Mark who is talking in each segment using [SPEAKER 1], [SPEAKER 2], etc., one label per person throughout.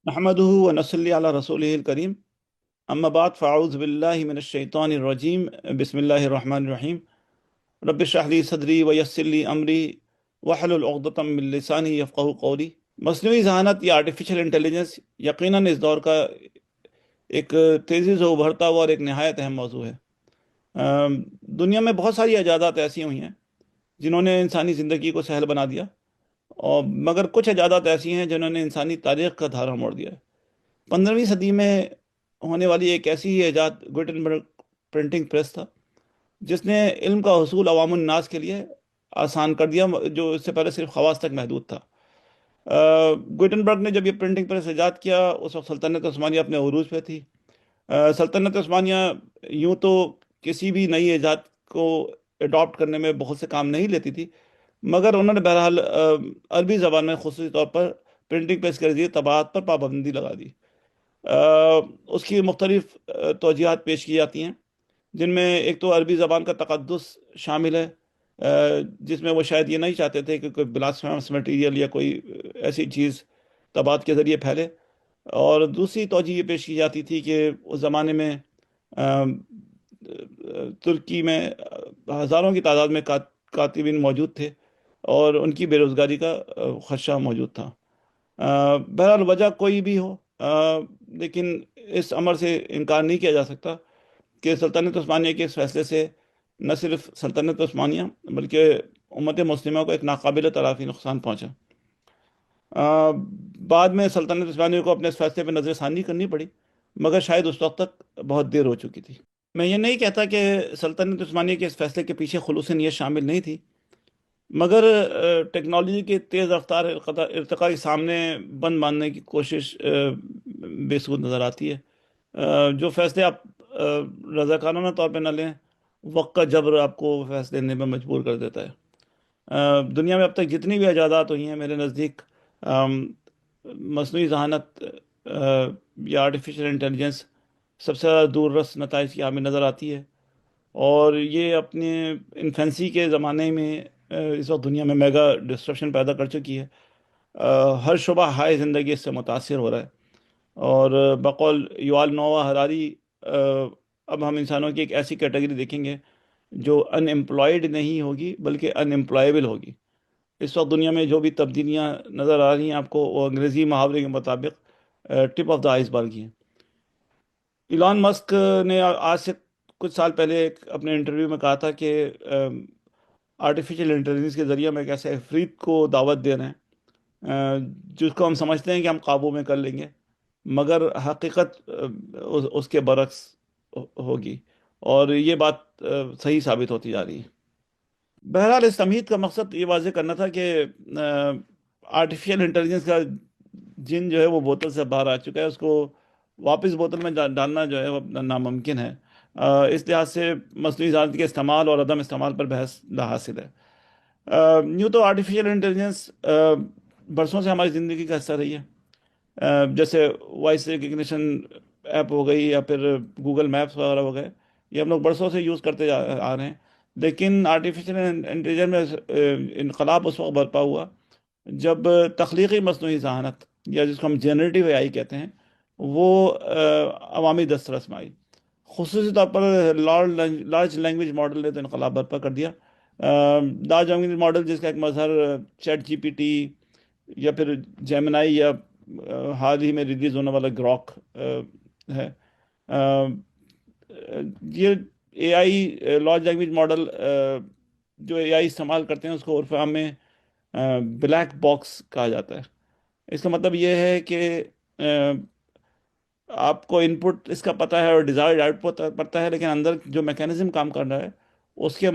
[SPEAKER 1] نحمده و نصلی علی رسولہ الکریم، اما بعد فاعوذ باللہ من الشیطان الرجیم، بسم اللہ الرحمن الرحیم۔ رب اشرح لی صدری ویسر لی امری واحلل عقدۃ من لسانی یفقہوا قولی۔ مصنوعی ذہانت یا آرٹیفیشل انٹیلیجنس یقیناً اس دور کا ایک تیزی سے ابھرتا ہوا اور ایک نہایت اہم موضوع ہے۔ دنیا میں بہت ساری ایجادات ایسی ہوئی ہیں جنہوں نے انسانی زندگی کو سہل بنا دیا، اور مگر کچھ ایجادات ایسی ہیں جنہوں نے انسانی تاریخ کا دھارا موڑ دیا ہے۔ 15ویں صدی میں ہونے والی ایک ایسی ہی ایجاد گوٹنبرگ پرنٹنگ پریس تھا، جس نے علم کا حصول عوام الناس کے لیے آسان کر دیا، جو اس سے پہلے صرف خواص تک محدود تھا۔ گوٹنبرگ نے جب یہ پرنٹنگ پریس ایجاد کیا، اس وقت سلطنت عثمانیہ اپنے عروج پہ تھی۔ سلطنت عثمانیہ یوں تو کسی بھی نئی ایجاد کو اڈاپٹ کرنے میں بہت سے کام نہیں لیتی تھی، مگر انہوں نے بہرحال عربی زبان میں خصوصی طور پر پرنٹنگ پریس کے ذریعے طباعت پر پابندی لگا دی۔ اس کی مختلف توجیہات پیش کی جاتی ہیں، جن میں ایک تو عربی زبان کا تقدس شامل ہے، جس میں وہ شاید یہ نہیں چاہتے تھے کہ کوئی بلاسفیمس مٹیریل یا کوئی ایسی چیز طباعت کے ذریعے پھیلے۔ اور دوسری توجہ یہ پیش کی جاتی تھی کہ اس زمانے میں ترکی میں ہزاروں کی تعداد میں کاتبین موجود تھے، اور ان کی بے روزگاری کا خدشہ موجود تھا۔ بہرحال وجہ کوئی بھی ہو، لیکن اس امر سے انکار نہیں کیا جا سکتا کہ سلطنت عثمانیہ کے اس فیصلے سے نہ صرف سلطنت عثمانیہ بلکہ امت مسلمہ کو ایک ناقابل تلافی نقصان پہنچا۔ آ، بعد میں سلطنت عثمانیہ کو اپنے اس فیصلے پہ نظر ثانی کرنی پڑی، مگر شاید اس وقت تک بہت دیر ہو چکی تھی۔ میں یہ نہیں کہتا کہ سلطنت عثمانیہ کے اس فیصلے کے پیچھے خلوص نیت شامل نہیں تھی، مگر ٹیکنالوجی کے تیز رفتار ارتقاء کے سامنے بند باندھنے کی کوشش بے سود نظر آتی ہے۔ جو فیصلے آپ رضاکارانہ طور پہ نہ لیں، وقت کا جبر آپ کو فیصلے لینے میں مجبور کر دیتا ہے۔ دنیا میں اب تک جتنی بھی ایجادات ہوئی ہیں، میرے نزدیک مصنوعی ذہانت یا آرٹیفیشل انٹیلیجنس سب سے زیادہ دور رس نتائج کی ہمیں نظر آتی ہے، اور یہ اپنے انفینسی کے زمانے میں اس وقت دنیا میں میگا ڈسٹرپشن پیدا کر چکی ہے۔ ہر شعبہ ہائے زندگی اس سے متاثر ہو رہا ہے، اور بقول یوال نووا ہراری، اب ہم انسانوں کی ایک ایسی کیٹیگری دیکھیں گے جو ان امپلائڈ نہیں ہوگی بلکہ ان امپلائیبل ہوگی۔ اس وقت دنیا میں جو بھی تبدیلیاں نظر آ رہی ہیں آپ کو، وہ انگریزی محاورے کے مطابق ٹپ آف دا آئس برگ ہی ہیں۔ ایلان مسک نے آج سے کچھ سال پہلے اپنے انٹرویو میں کہا تھا کہ آرٹیفیشل انٹیلیجنس کے ذریعے ہم ایک ایسے عفریت کو دعوت دے رہے ہیں جس کو ہم سمجھتے ہیں کہ ہم قابو میں کر لیں گے، مگر حقیقت اس کے برعکس ہوگی، اور یہ بات صحیح ثابت ہوتی جا رہی ہے۔ بہرحال اس تمہید کا مقصد یہ واضح کرنا تھا کہ آرٹیفیشل انٹیلیجنس کا جن جو ہے وہ بوتل سے باہر آ چکا ہے، اس کو واپس بوتل میں ڈالنا جو ہے وہ ناممکن ہے۔ اس لحاظ سے مصنوعی ذہانت کے استعمال اور عدم استعمال پر بحث لا حاصل ہے۔ یوں تو آرٹیفیشل انٹیلیجنس برسوں سے ہماری زندگی کا حصہ رہی ہے، جیسے وائس ریکگنیشن ایپ ہو گئی یا پھر گوگل میپس وغیرہ ہو گئے، یہ ہم لوگ برسوں سے یوز کرتے آ رہے ہیں۔ لیکن آرٹیفیشل انٹیلیجنس میں انقلاب اس وقت برپا ہوا جب تخلیقی مصنوعی ذہانت، یا جس کو ہم جنریٹیو اے آئی کہتے ہیں، وہ عوامی دسترس میں آئی۔ خصوصی طور پر لارج لینگویج ماڈل نے تو انقلاب برپا کر دیا۔ لارج لینگویج ماڈل جس کا ایک مظہر چیٹ جی پی ٹی یا پھر جیمنائی، یا حال ہی میں ریلیز ہونے والا گراک ہے۔ یہ اے آئی لارج لینگویج ماڈل جو اے آئی استعمال کرتے ہیں، اس کو عرف عام میں بلیک باکس کہا جاتا ہے۔ اس کا مطلب یہ ہے کہ آپ کو ان پٹ اس کا پتہ ہے اور ڈیزائرڈ آؤٹ پٹ پتہ ہے، لیکن اندر جو میکینزم کام کر رہا ہے اس کے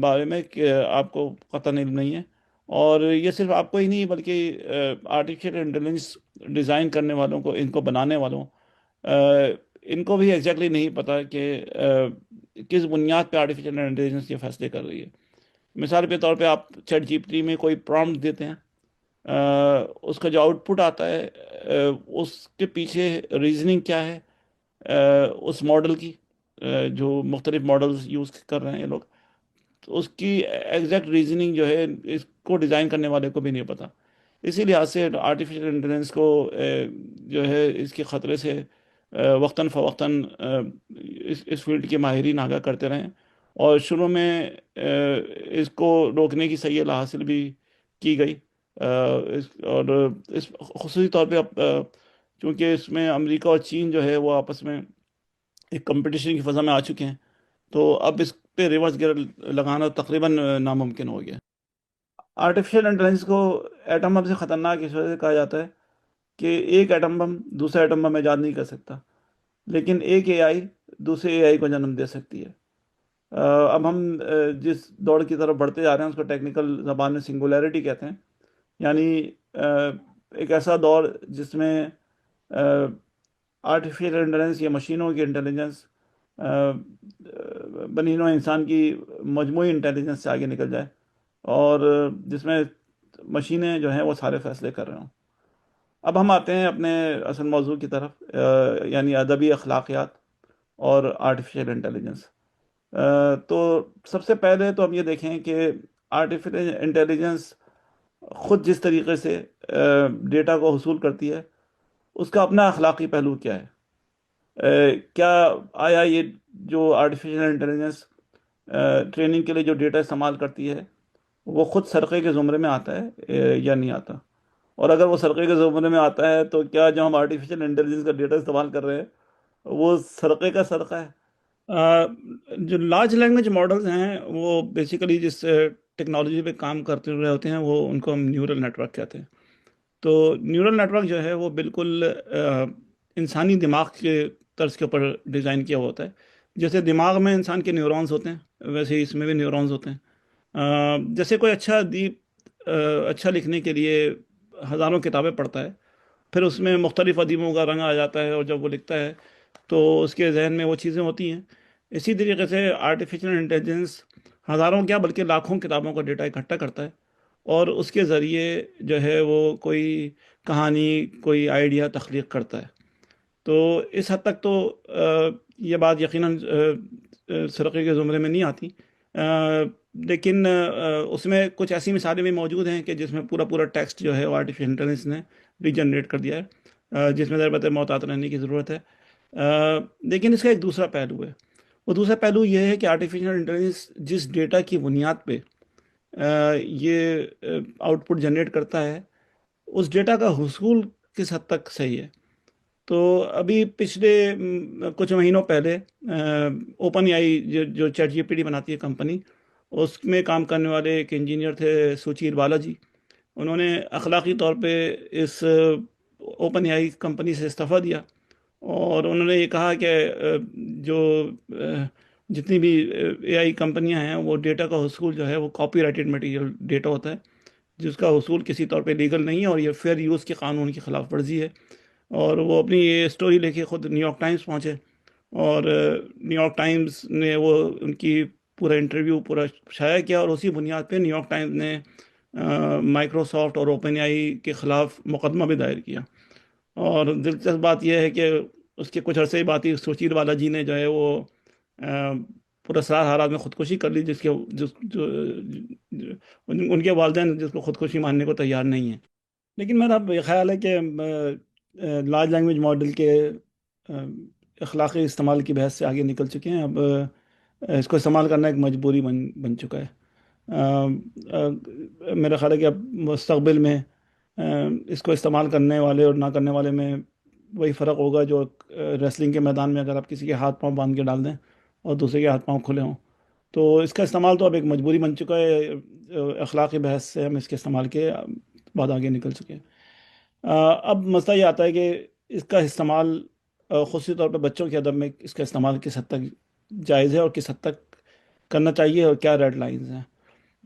[SPEAKER 1] بارے میں کہ آپ کو قطعاً علم نہیں ہے۔ اور یہ صرف آپ کو ہی نہیں بلکہ آرٹیفیشل انٹیلیجنس ڈیزائن کرنے والوں کو، ان کو بنانے والوں، ان کو بھی ایگزیکٹلی نہیں پتہ کہ کس بنیاد پہ آرٹیفیشل انٹیلیجنس یہ فیصلے کر رہی ہے۔ مثال کے طور پہ آپ چیٹ جی پی ٹی میں کوئی پرامپٹ دیتے ہیں، اس کا جو آؤٹ پٹ آتا ہے، اس کے پیچھے ریزننگ کیا ہے اس ماڈل کی، جو مختلف ماڈلز یوز کر رہے ہیں یہ لوگ، تو اس کی ایگزیکٹ ریزننگ جو ہے اس کو ڈیزائن کرنے والے کو بھی نہیں پتا۔ اسی لحاظ سے آرٹیفیشل انٹیلیجنس کو جو ہے اس کے خطرے سے وقتاً فوقتاً اس فیلڈ کے ماہرین آگاہ کرتے رہیں، اور شروع میں اس کو روکنے کی صحیح حاصل بھی کی گئی۔ اور اس خصوصی طور پہ اب چونکہ اس میں امریکہ اور چین جو ہے وہ آپس میں ایک کمپٹیشن کی فضا میں آ چکے ہیں، تو اب اس پہ ریورس گیئر لگانا تقریباً ناممکن ہو گیا۔ آرٹیفیشل انٹیلیجنس کو ایٹم بم سے خطرناک اس وجہ سے کہا جاتا ہے کہ ایک ایٹم بم دوسرے ایٹم بم میں ایجاد نہیں کر سکتا، لیکن ایک اے آئی دوسرے اے آئی کو جنم دے سکتی ہے۔ اب ہم جس دوڑ کی طرف بڑھتے جا رہے ہیں اس کو ٹیکنیکل زبان میں سنگولیرٹی کہتے ہیں، یعنی ایک ایسا دور جس میں آرٹیفیشل انٹیلیجنس یا مشینوں کی انٹیلیجنس بنی نوع انسان کی مجموعی انٹیلیجنس سے آگے نکل جائے، اور جس میں مشینیں جو ہیں وہ سارے فیصلے کر رہے ہوں۔ اب ہم آتے ہیں اپنے اصل موضوع کی طرف، یعنی ادبی اخلاقیات اور آرٹیفیشل انٹیلیجنس۔ تو سب سے پہلے تو ہم یہ دیکھیں کہ آرٹیفیشل انٹیلیجنس خود جس طریقے سے ڈیٹا کو حصول کرتی ہے، اس کا اپنا اخلاقی پہلو کیا ہے؟ کیا آیا یہ جو آرٹیفیشل انٹیلیجنس ٹریننگ کے لیے جو ڈیٹا استعمال کرتی ہے وہ خود سرقے کے زمرے میں آتا ہے یا نہیں آتا؟ اور اگر وہ سرقے کے زمرے میں آتا ہے تو کیا جو ہم آرٹیفیشل انٹیلیجنس کا ڈیٹا استعمال کر رہے ہیں وہ سرقے کا سرقہ ہے؟ جو لارج لینگویج ماڈلز ہیں وہ بیسیکلی جس ٹیکنالوجی پہ کام کرتے رہے ہوتے ہیں وہ ان کو ہم نیورل نیٹ ورک کہتے ہیں۔ تو نیورل نیٹ ورک جو ہے وہ بالکل انسانی دماغ کے طرز کے اوپر ڈیزائن کیا ہوا ہوتا ہے۔ جیسے دماغ میں انسان کے نیورونز ہوتے ہیں ویسے ہی اس میں بھی نیورونز ہوتے ہیں۔ جیسے کوئی اچھا ادیب اچھا لکھنے کے لیے ہزاروں کتابیں پڑھتا ہے، پھر اس میں مختلف ادیبوں کا رنگ آ جاتا ہے، اور جب وہ لکھتا ہے تو اس کے ذہن میں وہ چیزیں ہوتی ہیں۔ اسی طریقے سے آرٹیفیشل انٹیلیجنس ہزاروں کیا بلکہ لاکھوں کتابوں کا ڈیٹا اکٹھا کرتا ہے، اور اس کے ذریعے جو ہے وہ کوئی کہانی، کوئی آئیڈیا تخلیق کرتا ہے۔ تو اس حد تک تو یہ بات یقیناً سرقے کے زمرے میں نہیں آتی، لیکن اس میں کچھ ایسی مثالیں بھی موجود ہیں کہ جس میں پورا پورا ٹیکسٹ جو ہے وہ آرٹیفیشل انٹیلیجنس نے ری جنریٹ کر دیا ہے، جس میں ضرورت محتاط رہنے کی ضرورت ہے۔ لیکن اس کا ایک دوسرا پہلو ہے۔ وہ دوسرا پہلو یہ ہے کہ آرٹیفیشل انٹیلیجنس جس ڈیٹا کی بنیاد پہ یہ آؤٹ پٹ جنریٹ کرتا ہے، اس ڈیٹا کا حصول کس حد تک صحیح ہے؟ تو ابھی پچھلے کچھ مہینوں پہلے اوپن اے آئی جو چیٹ جی پی ٹی بناتی ہے کمپنی، اس میں کام کرنے والے ایک انجینئر تھے سوچیر بالاجی۔ انہوں نے اخلاقی طور پہ اس اوپن اے آئی کمپنی سے استعفیٰ دیا، اور انہوں نے یہ کہا کہ جو جتنی بھی اے آئی کمپنیاں ہیں وہ ڈیٹا کا حصول جو ہے وہ کاپی رائٹڈ مٹیریل ڈیٹا ہوتا ہے، جس کا حصول کسی طور پہ لیگل نہیں ہے، اور یہ فیئر یوز کے قانون کی خلاف ورزی ہے۔ اور وہ اپنی یہ اسٹوری لے کے خود نیو یارک ٹائمز پہنچے، اور نیو یارک ٹائمز نے وہ ان کی پورا انٹرویو پورا شائع کیا، اور اسی بنیاد پہ نیو یارک ٹائمز نے مائکروسافٹ اور اوپن آئی کے خلاف مقدمہ بھی دائر کیا۔ اور دلچسپ بات یہ ہے کہ اس کے کچھ عرصے بعد ہی سوچیر والا جی نے جو ہے وہ پراسرار حالات میں خودکشی کر لی، جس کے ان کے والدین جس کو خودکشی ماننے کو تیار نہیں ہیں۔ لیکن میرا یہ خیال ہے کہ لارج لینگویج ماڈل کے اخلاقی استعمال کی بحث سے آگے نکل چکے ہیں۔ اب اس کو استعمال کرنا ایک مجبوری بن چکا ہے۔ میرا خیال ہے کہ اب مستقبل میں اس کو استعمال کرنے والے اور نہ کرنے والے میں وہی فرق ہوگا جو ریسلنگ کے میدان میں اگر آپ کسی کے ہاتھ پاؤں باندھ کے ڈال دیں اور دوسرے کے ہاتھ پاؤں کھلے ہوں، تو اس کا استعمال تو اب ایک مجبوری بن چکا ہے۔ اخلاقی بحث سے ہم اس کے استعمال کے بعد آگے نکل چکے ہیں۔ اب مسئلہ یہ آتا ہے کہ اس کا استعمال خصوصی طور پہ بچوں کے ادب میں اس کا استعمال کس حد تک جائز ہے اور کس حد تک کرنا چاہیے، اور کیا ریڈ لائنز ہیں۔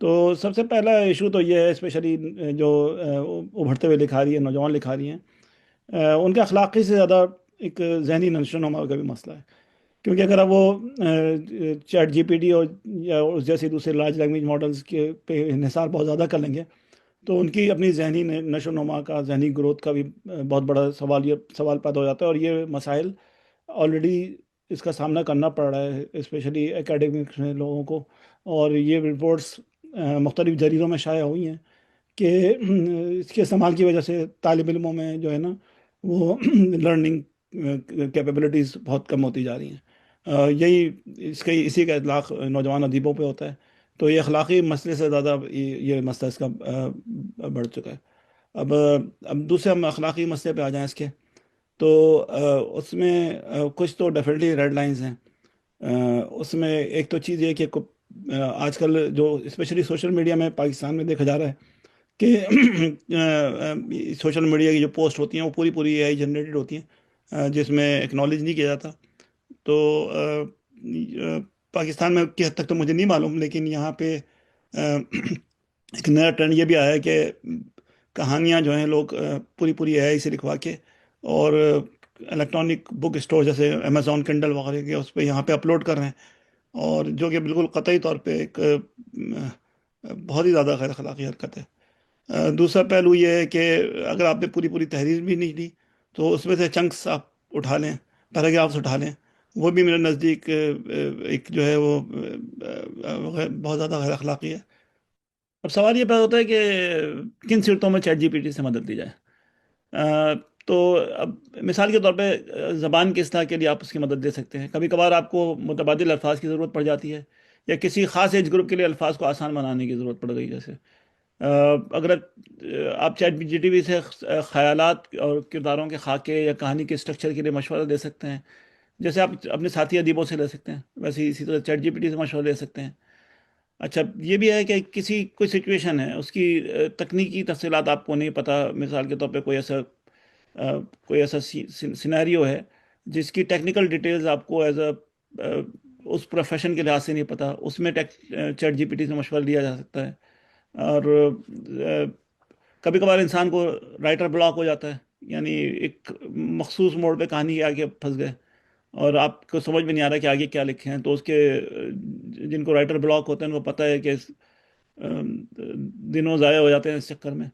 [SPEAKER 1] تو سب سے پہلا ایشو تو یہ ہے، اسپیشلی جو ابھرتے ہوئے لکھاری ہیں، نوجوان لکھاری ہیں، ان کے اخلاقی سے زیادہ ایک ذہنی نشو و نما کا بھی مسئلہ ہے۔ کیونکہ اگر اب وہ چیٹ جی پی ٹی اور یا اس جیسی دوسرے لارج لینگویج ماڈلز کے پہ انحصار بہت زیادہ کر لیں گے تو ان کی اپنی ذہنی نشو و نما کا، ذہنی گروتھ کا بھی بہت بڑا سوال پیدا ہو جاتا ہے، اور یہ مسائل آلریڈی اس کا سامنا کرنا پڑ رہا ہے اسپیشلی اکیڈمکس میں لوگوں کو۔ اور یہ رپورٹس مختلف جریدوں میں شائع ہوئی ہیں
[SPEAKER 2] کہ اس کے استعمال کی وجہ سے طالب علموں میں جو ہے نا وہ لرننگ کیپیبلٹیز بہت کم ہوتی جا رہی ہیں۔ اسی کا اطلاق نوجوان ادیبوں پہ ہوتا ہے۔ تو یہ اخلاقی مسئلے سے زیادہ یہ مسئلہ اس کا بڑھ چکا ہے۔ اب اب دوسرے ہم اخلاقی مسئلے پہ آ جائیں اس کے، تو اس میں کچھ تو ڈیفینیٹلی ریڈ لائنز ہیں۔ اس میں ایک تو چیز یہ کہ آج کل جو اسپیشلی سوشل میڈیا میں پاکستان میں دیکھا جا رہا ہے کہ سوشل میڈیا کی جو پوسٹ ہوتی ہیں وہ پوری پوری اے آئی جنریٹڈ ہوتی ہیں، جس میں ایکنالج نہیں کیا جاتا۔ تو پاکستان میں کس حد تک تو مجھے نہیں معلوم، لیکن یہاں پہ ایک نیا ٹرینڈ یہ بھی آیا ہے کہ کہانیاں جو ہیں لوگ پوری پوری اے آئی سے لکھوا کے، اور الیکٹرانک بک اسٹور جیسے امیزون کنڈل وغیرہ کے اس پہ یہاں پہ اپلوڈ کر رہے ہیں، اور جو کہ بالکل قطعی طور پہ ایک بہت ہی زیادہ غیر اخلاقی حرکت ہے۔ دوسرا پہلو یہ ہے کہ اگر آپ نے پوری پوری تحریر بھی نہیں لی تو اس میں سے چنکس آپ اٹھا لیں، پیراگرافس اٹھا لیں، وہ بھی میرے نزدیک ایک جو ہے وہ بہت زیادہ غیر اخلاقی ہے۔ اب سوال یہ پیدا ہوتا ہے کہ کن صورتوں میں چیٹ جی پی ٹی سے مدد لی جائے۔ آ، تو اب مثال کے طور پہ زبان کی اصلاح کے لیے آپ اس کی مدد دے سکتے ہیں۔ کبھی کبھار آپ کو متبادل الفاظ کی ضرورت پڑ جاتی ہے، یا کسی خاص ایج گروپ کے لیے الفاظ کو آسان بنانے کی ضرورت پڑ گئی، جیسے اگر آپ چیٹ جی ٹی وی سے خیالات اور کرداروں کے خاکے یا کہانی کے اسٹرکچر کے لیے مشورہ دے سکتے ہیں، جیسے آپ اپنے ساتھی ادیبوں سے لے سکتے ہیں، ویسے اسی طرح چیٹ جی پی ٹی سے مشورہ لے سکتے ہیں۔ اچھا، یہ بھی ہے کہ کوئی سچویشن ہے، اس کی تکنیکی تفصیلات آپ کو نہیں پتہ، مثال کے طور پہ کوئی ایسا سینیریو ہے جس کی ٹیکنیکل ڈیٹیلز آپ کو ایز اے اس پروفیشن کے لحاظ سے نہیں پتہ، اس میں چیٹ جی پی ٹی سے مشورہ لیا جا سکتا ہے۔ اور کبھی کبھار انسان کو رائٹر بلاک ہو جاتا ہے، یعنی ایک مخصوص موڑ پہ کہانی کے آگے پھنس گئے اور آپ کو سمجھ میں نہیں آ رہا کہ آگے کیا لکھیں ہیں، تو اس کے جن کو رائٹر بلاک ہوتے ہیں ان کو پتہ ہے کہ دنوں ضائع ہو جاتے ہیں اس چکر میں،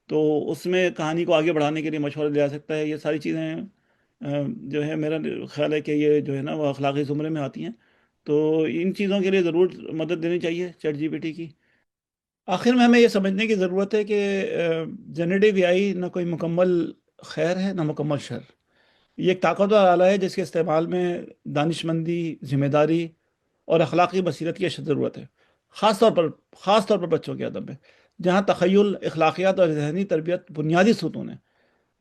[SPEAKER 2] تو اس میں کہانی کو آگے بڑھانے کے لیے مشورہ لیا سکتا ہے۔ یہ ساری چیزیں جو ہے میرا خیال ہے کہ یہ جو ہے نا وہ اخلاقی زمرے میں آتی ہیں، تو ان چیزوں کے لیے ضرور مدد دینی چاہیے چیٹ جی پی ٹی کی۔ آخر میں ہمیں یہ سمجھنے کی ضرورت ہے کہ جنریٹیو اے آئی نہ کوئی مکمل خیر ہے نہ مکمل شر۔ یہ ایک طاقتور آلہ ہے جس کے استعمال میں دانش مندی، ذمہ داری اور اخلاقی بصیرت کی اشد ضرورت ہے، خاص طور پر خاص طور پر بچوں کے ادب میں، جہاں تخیل، اخلاقیات اور ذہنی تربیت بنیادی ستون ہیں۔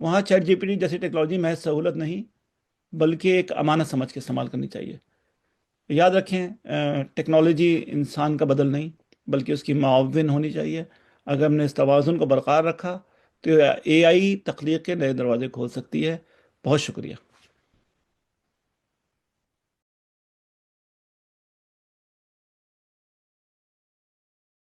[SPEAKER 2] وہاں چیٹ جی پی ٹی جیسی ٹیکنالوجی محض سہولت نہیں بلکہ ایک امانت سمجھ کے استعمال کرنی چاہیے۔ یاد رکھیں، ٹیکنالوجی انسان کا بدل نہیں بلکہ اس کی معاون ہونی چاہیے۔ اگر ہم نے اس توازن کو برقرار رکھا تو اے آئی تخلیق کے نئے دروازے کھول سکتی ہے۔ بہت شکریہ۔